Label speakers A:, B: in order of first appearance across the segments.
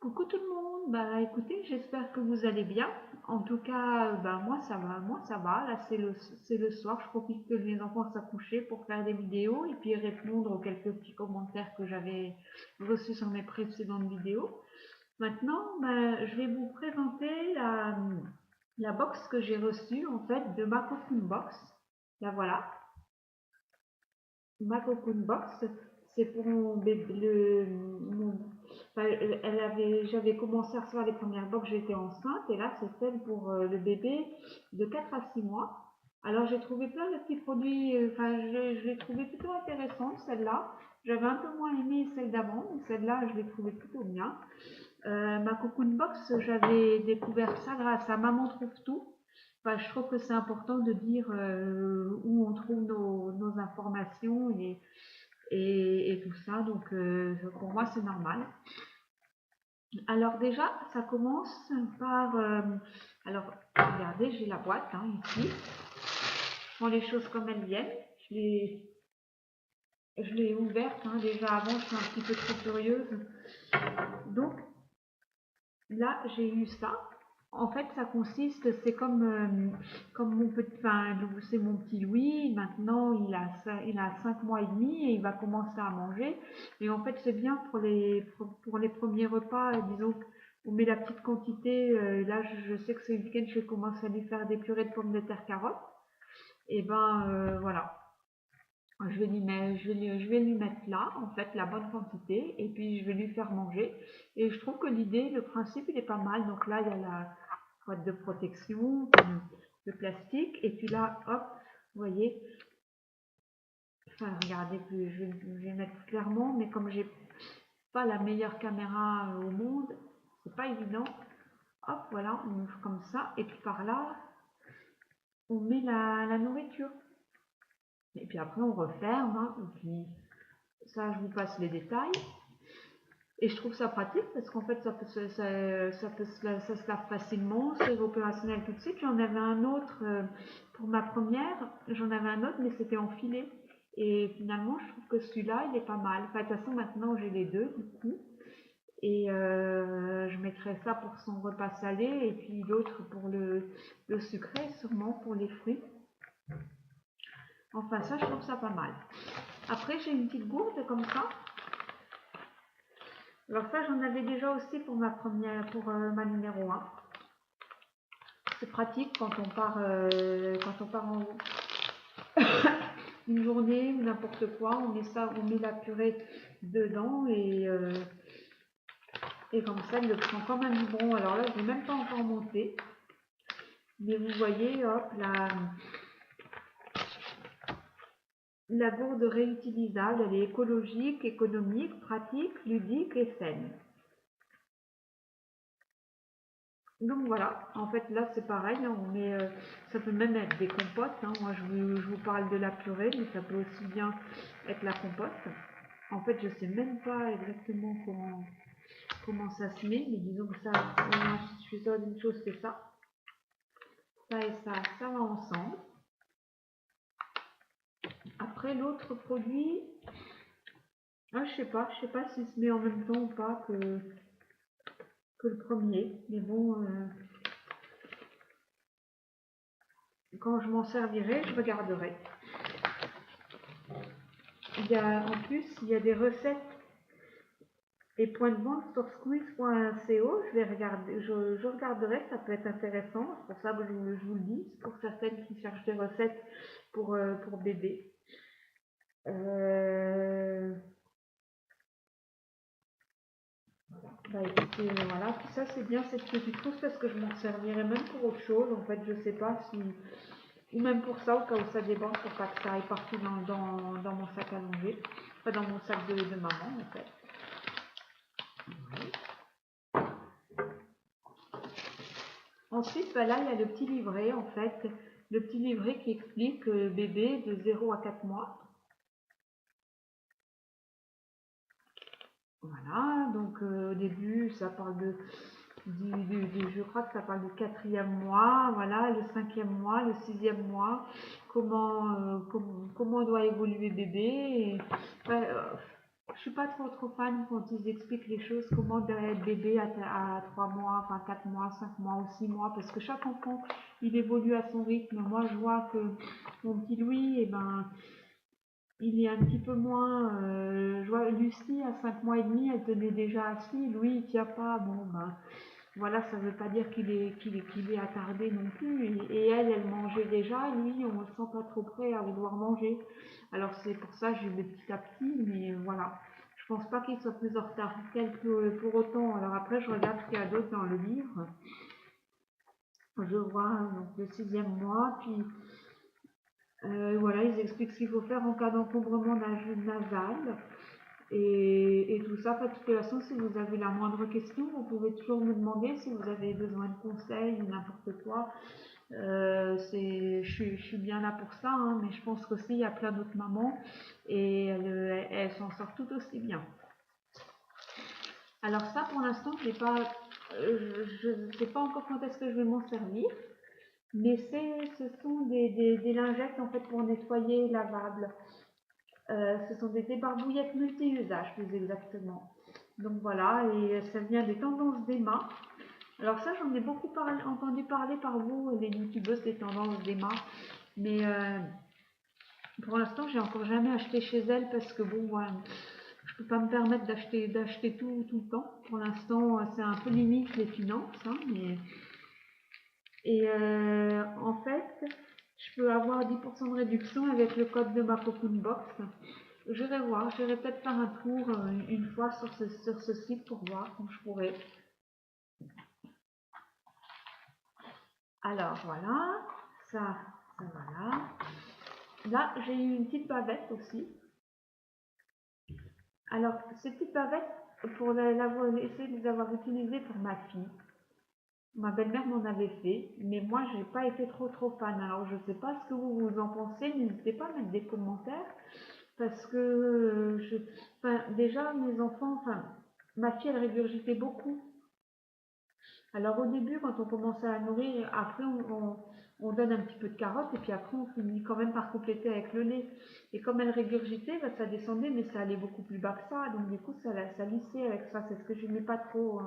A: Coucou tout le monde, bah écoutez, j'espère que vous allez bien. En tout cas, bah moi ça va. Là c'est le soir, je profite que mes enfants soient couchés pour faire des vidéos et puis répondre aux quelques petits commentaires que j'avais reçus sur mes précédentes vidéos. Maintenant, bah, je vais vous présenter la box que j'ai reçue en fait de ma Cocoon Box. La voilà, ma Cocoon Box, c'est pour mon bébé, enfin, j'avais commencé à recevoir les premières box, j'étais enceinte, et là c'est celle pour le bébé de 4 à 6 mois. Alors j'ai trouvé plein de petits produits, enfin je l'ai trouvé plutôt intéressante celle-là. J'avais un peu moins aimé celle d'avant, mais celle-là je l'ai trouvée plutôt bien. Ma Cocoon Box, j'avais découvert ça grâce à Maman trouve tout. Enfin, je trouve que c'est important de dire où on trouve nos informations et tout ça. Donc, pour moi, c'est normal. Alors déjà, ça commence par... alors, regardez, j'ai la boîte hein, ici. Je prends les choses comme elles viennent. Je l'ai ouverte. Hein. Déjà avant, je suis un petit peu trop curieuse. Donc, là, j'ai eu ça. En fait, ça consiste, c'est comme mon petit, enfin, c'est mon petit Louis. Maintenant, il a 5 mois et demi et il va commencer à manger. Et en fait, c'est bien pour les premiers repas. Disons on met la petite quantité. Là, je sais que ce week-end, je vais commencer à lui faire des purées de pommes de terre carottes. Et ben, voilà. Je vais lui mettre là, en fait, la bonne quantité, et puis je vais lui faire manger. Et je trouve que l'idée, le principe, il est pas mal. Donc là, il y a la boîte de protection, de plastique, et puis là, hop, vous voyez, enfin, regardez, je vais mettre clairement, mais comme j'ai pas la meilleure caméra au monde, c'est pas évident. Hop, voilà, on ouvre comme ça, et puis par là, on met la nourriture. Et puis après, on referme, hein, et puis ça, je vous passe les détails. Et je trouve ça pratique parce qu'en fait, ça se lave facilement, c'est opérationnel tout de suite. J'en avais un autre pour ma première, j'en avais un autre, mais c'était enfilé. Et finalement, je trouve que celui-là, il est pas mal. Enfin, de toute façon, maintenant, j'ai les deux, du coup. Et je mettrai ça pour son repas salé et puis l'autre pour le sucré, sûrement pour les fruits. Enfin, ça, je trouve ça pas mal. Après, j'ai une petite gourde comme ça. Alors ça, j'en avais déjà aussi pour ma première, pour ma numéro 1. C'est pratique quand on part en une journée ou n'importe quoi, on met la purée dedans et comme ça, il le prend comme un biberon. Alors là, je n'ai même pas encore monté, mais vous voyez, hop, la gourde réutilisable, elle est écologique, économique, pratique, ludique et saine. Donc voilà, en fait là c'est pareil, hein, ça peut même être des compotes, hein. Moi je vous parle de la purée, mais ça peut aussi bien être la compote. En fait je sais même pas exactement comment ça se met, mais disons que ça, moi, je suis sûre d'une chose, c'est ça. Ça et ça va ensemble. Après l'autre produit, ah, je sais pas s'il se met en même temps ou pas que le premier, mais bon, quand je m'en servirai, je regarderai. En plus, il y a des recettes et points de vente sur squeeze.co. Je regarderai, ça peut être intéressant. C'est pour ça que je vous le dis, pour certaines qui cherchent des recettes pour bébé. Bah écoutez, voilà, tout ça c'est bien cette petite trousse parce que je m'en servirai même pour autre chose. En fait, je sais pas si. Ou même pour ça, au cas où ça déborde, pour pas que ça aille partout dans mon sac à langer. Pas dans mon sac de maman en fait. Ensuite, bah là, il y a le petit livret, en fait. Le petit livret qui explique bébé de 0 à 4 mois. Voilà, donc au début, ça parle je crois que ça parle du 4e mois, voilà, le 5e mois, le 6e mois, comment doit évoluer bébé. je suis pas trop fan quand ils expliquent les choses, comment doit être bébé à 3 mois, enfin 4 mois, 5 mois ou 6 mois, parce que chaque enfant, il évolue à son rythme. Moi, je vois que mon petit Louis, eh ben, il est un petit peu moins, je vois Lucie, à 5 mois et demi, elle tenait déjà assis, Louis, il tient pas, bon, ben, voilà, ça veut pas dire qu'il est attardé non plus, et elle mangeait déjà, lui, on le sent pas trop prêt à vouloir manger. Alors c'est pour ça que je vais petit à petit, mais voilà. Je pense pas qu'il soit plus en retard qu'elle pour autant. Alors après, je regarde ce qu'il y a d'autre dans le livre. Je vois donc le 6e mois, puis voilà, ils expliquent ce qu'il faut faire en cas d'encombrement nasal. Et tout ça, de toute façon, si vous avez la moindre question, vous pouvez toujours me demander si vous avez besoin de conseils ou n'importe quoi. Je suis bien là pour ça, hein, mais je pense qu'aussi il y a plein d'autres mamans et elles s'en sortent tout aussi bien. Alors ça, pour l'instant, je ne sais pas encore quand est-ce que je vais m'en servir, mais ce sont des lingettes en fait pour nettoyer lavables. Ce sont des débarbouillettes multi-usages, plus exactement. Donc voilà, et ça vient des tendances d'Emma. Alors ça, j'en ai beaucoup entendu parler par vous, les youtubeuses des tendances d'Emma. Mais pour l'instant, j'ai encore jamais acheté chez elle parce que bon, je peux pas me permettre d'acheter tout le temps. Pour l'instant, c'est un peu limite les finances. Hein, et en fait, je peux avoir 10% de réduction avec le code de ma Cocoon Box. J'irai voir, j'irai peut-être faire un tour une fois sur ce site pour voir quand je pourrai. Alors voilà, ça voilà. Là, j'ai eu une petite bavette aussi. Alors, ces petites bavettes, pour essayer de les avoir utilisées pour ma fille. Ma belle-mère m'en avait fait, mais moi, j'ai pas été trop fan. Alors, je sais pas ce que vous en pensez. N'hésitez pas à mettre des commentaires. Parce que, déjà, mes enfants, ma fille, elle régurgitait beaucoup. Alors au début, quand on commençait à nourrir, après on donne un petit peu de carottes et puis après on finit quand même par compléter avec le lait. Et comme elle régurgitait, ça descendait, mais ça allait beaucoup plus bas que ça. Donc du coup, ça lissait avec ça. C'est ce que je n'aimais pas trop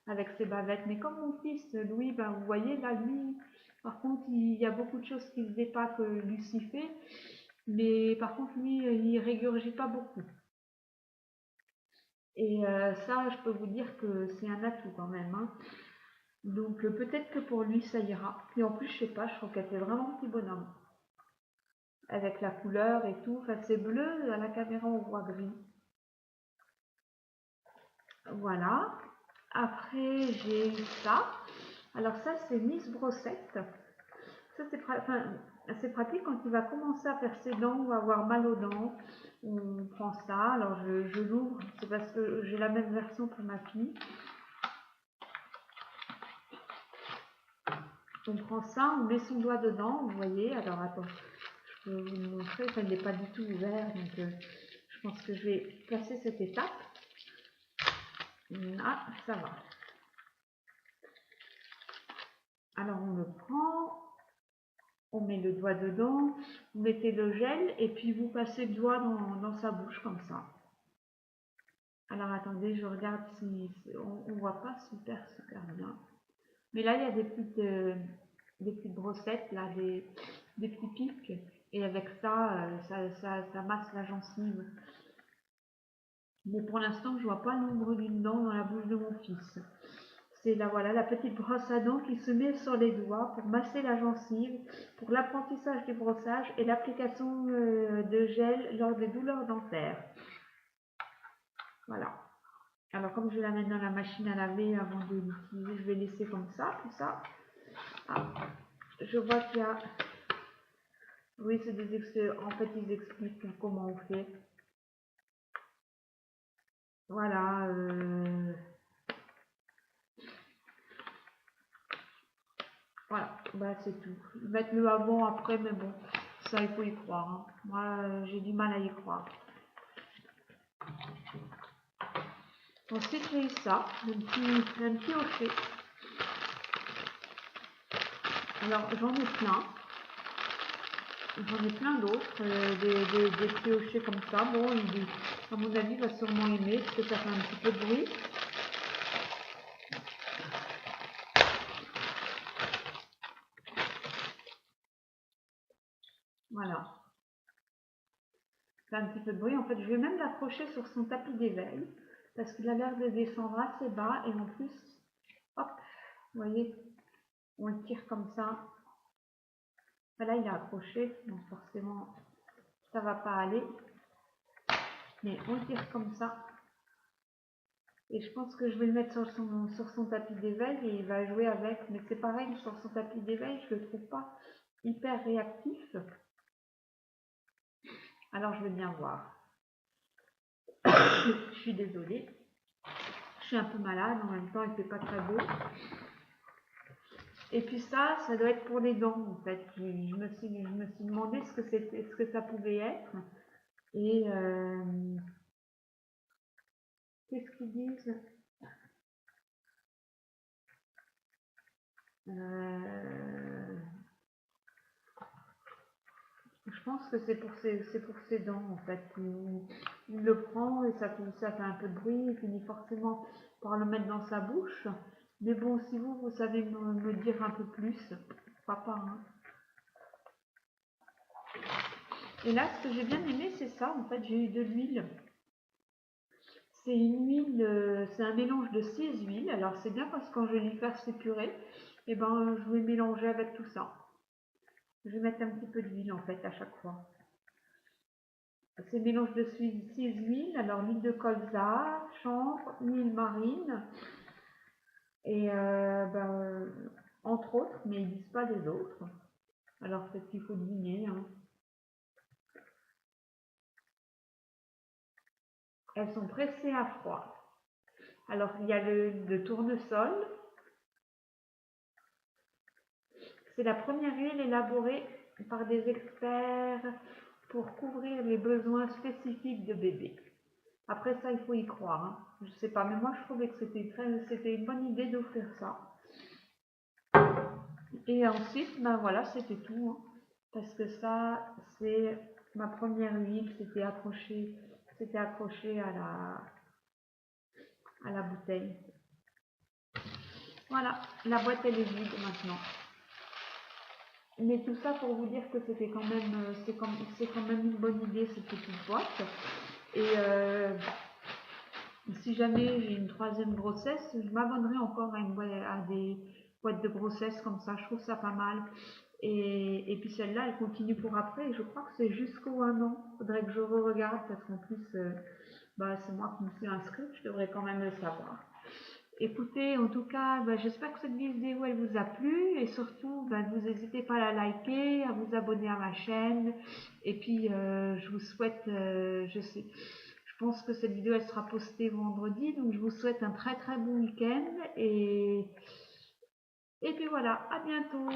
A: avec ces bavettes. Mais comme mon fils, Louis, vous voyez, là, lui, par contre, il y a beaucoup de choses qu'il ne faisait pas que Lucie fait. Mais par contre, lui, il régurgite pas beaucoup. Et ça, je peux vous dire que c'est un atout quand même. Hein. Donc peut-être que pour lui ça ira. Et en plus je sais pas, je trouve qu'elle fait vraiment un petit bonhomme. Avec la couleur et tout. Enfin c'est bleu, à la caméra on voit gris. Voilà. Après j'ai eu ça. Alors ça c'est Miss Brossette. Ça c'est pratique quand il va commencer à faire ses dents ou avoir mal aux dents. On prend ça. Alors je l'ouvre. C'est parce que j'ai la même version pour ma fille. On prend ça, on met son doigt dedans, vous voyez. Alors attends, je peux vous le montrer, ça n'est pas du tout ouvert, donc je pense que je vais passer cette étape. Ah, ça va. Alors on le prend, on met le doigt dedans, vous mettez le gel et puis vous passez le doigt dans sa bouche comme ça. Alors attendez, je regarde si on ne voit pas super bien. Mais là il y a des petites brossettes, là, des petits pics. Et avec ça, ça masse la gencive. Mais pour l'instant, je vois pas l'ombre d'une dent dans la bouche de mon fils. C'est là, voilà, la petite brosse à dents qui se met sur les doigts pour masser la gencive, pour l'apprentissage du brossage et l'application de gel lors des douleurs dentaires. Voilà. Alors, comme je la mets dans la machine à laver avant de l'utiliser, je vais laisser comme ça, tout ça. Ah, je vois qu'il y a... Oui, en fait, ils expliquent comment on fait. Voilà. Voilà, c'est tout. Mettre le avant, après, mais bon, ça, il faut y croire. Hein. Moi, j'ai du mal à y croire. Ensuite, j'ai eu ça, un petit hochet. Alors, j'en ai plein. J'en ai plein d'autres, des criochets comme ça. Bon, à mon avis, il va sûrement aimer parce que ça fait un petit peu de bruit. Voilà. C'est un petit peu de bruit. En fait, je vais même l'accrocher sur son tapis d'éveil parce qu'il a l'air de descendre assez bas et en plus, hop, vous voyez, on le tire comme ça. Là, il est accroché, donc forcément, ça va pas aller. Mais on le tire comme ça. Et je pense que je vais le mettre sur son tapis d'éveil et il va jouer avec. Mais c'est pareil, sur son tapis d'éveil, je le trouve pas hyper réactif. Alors, je vais bien voir. Je suis désolée. Je suis un peu malade, en même temps, il fait pas très beau. Et puis ça doit être pour les dents, en fait. Je me suis demandé ce que ça pouvait être. Et qu'est-ce qu'ils disent? Je pense que c'est pour ses dents, en fait. Il le prend et ça fait un peu de bruit. Il finit forcément par le mettre dans sa bouche. Mais bon, si vous savez me dire un peu plus, pourquoi pas, hein. Et là, ce que j'ai bien aimé, c'est ça. En fait, j'ai eu de l'huile. C'est une huile, c'est un mélange de 6 huiles. Alors, c'est bien parce que quand je vais lui faire ses purées, et ben, je vais mélanger avec tout ça. Je vais mettre un petit peu d'huile, en fait, à chaque fois. C'est un mélange de 6 huiles. Alors, l'huile de colza, chanvre, huile marine. Et, entre autres, mais ils ne disent pas des autres. Alors, peut-être qu'il faut deviner, hein. Elles sont pressées à froid. Alors, il y a le tournesol. C'est la première huile élaborée par des experts pour couvrir les besoins spécifiques de bébé. Après ça, il faut y croire, hein. Je sais pas, mais moi je trouvais que c'était une bonne idée d'offrir ça. Et ensuite, ben voilà, c'était tout, hein. Parce que ça, c'est ma première huile, c'était accroché à la bouteille. Voilà, la boîte elle est vide maintenant. Mais tout ça pour vous dire que c'était quand même, c'est quand même une bonne idée cette petite boîte. Et si jamais j'ai une troisième grossesse, je m'abonnerai encore à des boîtes de grossesse comme ça. Je trouve ça pas mal. Et puis celle-là, elle continue pour après. Et je crois que c'est jusqu'au 1 an. Faudrait que je re-regarde parce qu'en plus, c'est moi qui me suis inscrite. Je devrais quand même le savoir. Écoutez, en tout cas, j'espère que cette vidéo elle vous a plu et surtout, vous n'hésitez pas à la liker, à vous abonner à ma chaîne. Et puis, je vous souhaite, je pense que cette vidéo elle sera postée vendredi, donc je vous souhaite un très très bon week-end et puis voilà, à bientôt.